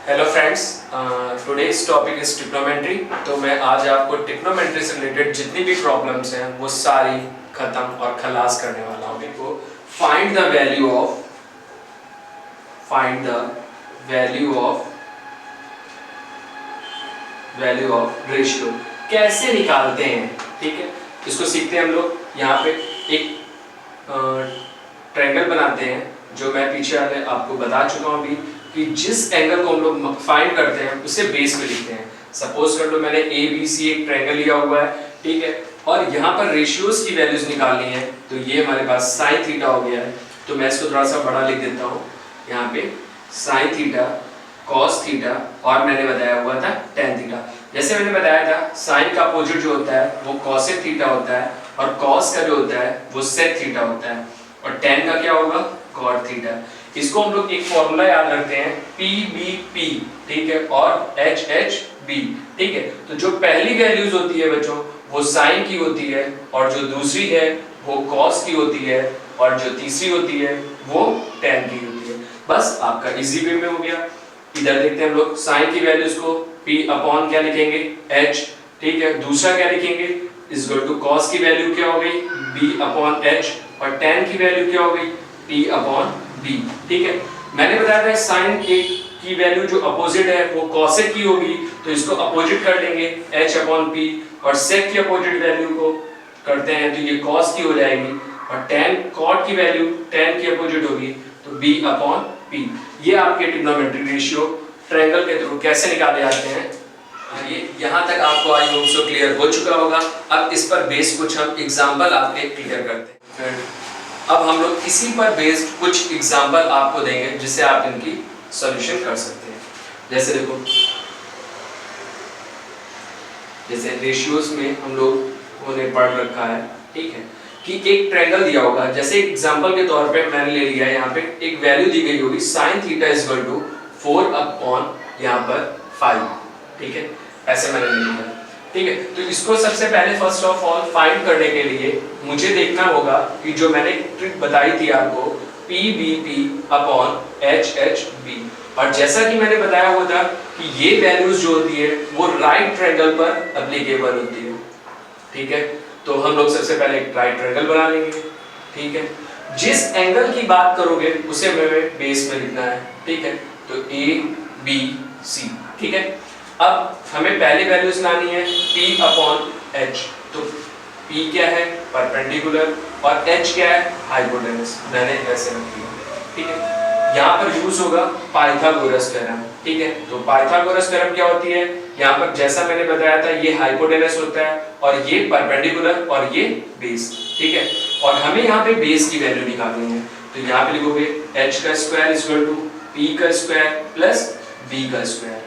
Hello friends, today's topic is trigonometry. तो मैं आज आपको ट्रिग्नोमेट्री से रिलेटेड जितनी भी प्रॉब्लम्स हैं वो सारी खत्म और खलास करने वाला हूँ। देखो, find the value of ratio कैसे निकालते हैं, ठीक है। इसको सीखते हैं हम लोग। यहाँ पे एक ट्रायंगल बनाते हैं, जो मैं पीछे वाले आपको बता चुका हूँ अभी कि जिस एंगल को हम लोग फाइंड करते हैं उसे बेस पे लिखते हैं। सपोज कर लो मैंने ए बी सी एक ट्रायंगल लिया हुआ है, ठीक है, और यहाँ पर रेशियोज की वैल्यूज निकालनी है। तो ये हमारे पास साइन थीटा हो गया है, तो मैं इसको थोड़ा सा बड़ा लिख देता हूँ। यहाँ पे साइन थीटा, कॉस थीटा और मैंने बताया हुआ था टेन थीटा। जैसे मैंने बताया था साइन का अपोजिट जो होता है वो कॉसेक थीटा होता है, और कॉस का जो होता है वो सेक थीटा होता है, और टेन का क्या होगा, कॉट थीटा। इसको हम लोग एक फॉर्मूला याद रखते हैं PBP, ठीक है, और HHB, ठीक है। तो जो पहली वैल्यूज होती है बच्चों वो साइन की होती है, और जो दूसरी है वो कॉस की होती है, और जो तीसरी होती है वो टेन की होती है। बस आपका इजी वे में हो गया। इधर देखते हैं हम लोग साइन की वैल्यूज को P अपॉन क्या लिखेंगे, H, ठीक है। दूसरा क्या लिखेंगे, इज इक्वल टू कॉस की वैल्यू क्या हो गई, B अपॉन H, और टेन की वैल्यू क्या हो गई, P अपॉन B, ठीक है। मैंने बताया था साइन की वैल्यू जो अपोजिट है वो कॉसेक की होगी, तो इसको अपोजिट कर लेंगे H अपॉन P, और सेक की अपोजिट वैल्यू को करते हैं तो ये कॉस की हो जाएगी, और टेन कॉट की वैल्यू टेन की अपोजिट होगी तो B अपॉन P। ये आपके ट्रिग्नोमेट्रिक रेशियो ट्रायंगल के थ्रू कैसे निकाले जाते हैं, ये यहाँ तक आपको आई होप सो क्लियर हो चुका होगा। अब इस पर बेस कुछ हम एग्जाम्पल आपके क्लियर करते हैं। अब हम लोग इसी पर बेस्ड कुछ एग्जाम्पल आपको देंगे जिससे आप इनकी सॉल्यूशन कर सकते हैं। जैसे देखो, जैसे रेशियोज में हम लोग ने पढ़ रखा है, ठीक है, कि एक ट्रायंगल दिया होगा। जैसे एग्जांपल के तौर पे मैंने ले लिया है, यहाँ पे एक वैल्यू दी गई होगी sin theta is equal to 4 upon यहाँ पर 5, ठीक है, ऐसे मैंने ले लिया, ठीक है। तो इसको सबसे पहले फर्स्ट ऑफ ऑल फाइंड करने के लिए मुझे देखना होगा कि जो मैंने ट्रिक बताई थी आपको PBP अपॉन HHB, और जैसा कि मैंने बताया हुआ था कि ये वैल्यूज जो होती है वो राइट ट्रायंगल पर एप्लीकेबल होती है, ठीक है। तो हम लोग सबसे पहले एक राइट ट्रायंगल बना लेंगे, ठीक है। जिस एंगल की बात करोगे उसे हमें बेस में लिखना है, ठीक है। तो ABC, ठीक है। अब हमें पहली वैल्यूज लानी है P अपॉन H। तो P क्या है, परपेंडिकुलर, और H क्या है, हाइपोटेनस। मैंने ऐसे रख दिया, ठीक है। यहाँ पर यूज होगा पाइथागोरस थ्योरम, ठीक है। तो पाइथागोरस थ्योरम क्या होती है, यहाँ पर जैसा मैंने बताया था ये हाइपोटेनस होता है, और ये परपेंडिकुलर, और ये बेस, ठीक है। और हमें यहाँ पे बेस की वैल्यू निकालनी है। तो यहाँ पे लिखोगे H का square is equal to P का स्क्वायर प्लस B का स्क्वायर।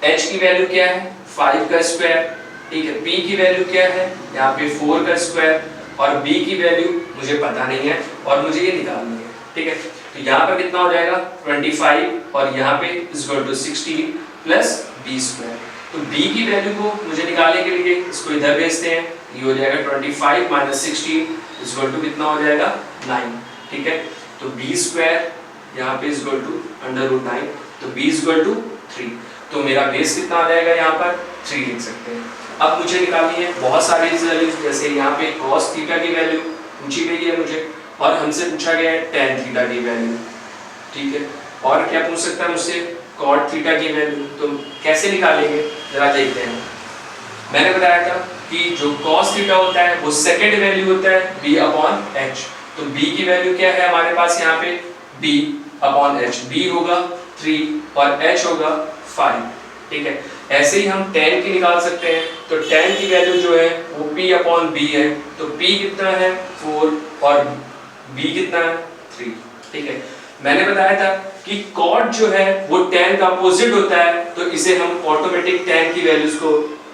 H की वैल्यू क्या है, 5 का स्क्वायर, ठीक है। P की वैल्यू क्या है, यहाँ पे 4 का स्क्वायर, और B की वैल्यू मुझे पता नहीं है और मुझे ये निकालनी है, ठीक है। तो यहाँ पर कितना हो जाएगा 25, और यहाँ पे is equal to 16 plus B square. तो B की वैल्यू को मुझे निकालने के लिए इसको इधर भेजते हैं, ये हो जाएगा 25 माइनस 16 इज इक्वल टू कितना हो जाएगा 9, ठीक है। तो B स्क्वायर यहाँ पे इज इक्वल टू √9, तो B इज इक्वल टू 3। तो मेरा बेस कितना आ जाएगा, यहाँ पर 3 लिख सकते हैं। अब मुझे निकालनी है बहुत सारी वैल्यूज, जैसे यहाँ पे cos थीटा की वैल्यू पूछी गई है मुझे, और हमसे पूछा गया है tan थीटा की वैल्यू, ठीक है। और क्या पूछ सकता है मुझसे, cot थीटा की वैल्यू। तो कैसे निकालेंगे जरा देखते हैं। मैंने बताया था कि जो cos थीटा होता है वो सेकंड वैल्यू होता है B अपॉन H। तो B की वैल्यू क्या है हमारे पास यहाँ पे, B अपॉन H। B होगा 3 और H होगा 5, ठीक है। ऐसे ही हम tan की निकाल सकते हैं। तो tan की वैल्यू जो है वो P अपॉन B है। तो P कितना है 4, और B कितना है 3, ठीक है। मैंने बताया था कि cot जो है वो tan का अपोजिट होता है, तो इसे हम ऑटोमेटिक tan की वैल्यूज को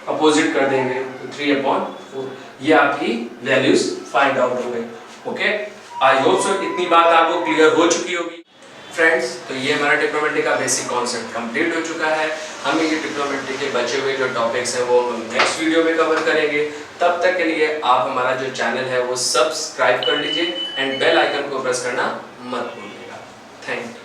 अपोजिट कर देंगे, तो 3 अपॉन 4। ये आपकी वैल्यूज फाइंड आउट हो गई, ओके। आई होप सो इतनी बात आपको क्लियर हो चुकी होगी फ्रेंड्स। तो ये हमारा ट्रिग्नोमेट्री का बेसिक कॉन्सेप्ट कंप्लीट हो चुका है। हम ये ट्रिग्नोमेट्री के बचे हुए जो टॉपिक्स हैं वो नेक्स्ट वीडियो में कवर करेंगे। तब तक के लिए आप हमारा जो चैनल है वो सब्सक्राइब कर लीजिए, एंड बेल आइकन को प्रेस करना मत भूलिएगा। Thank you.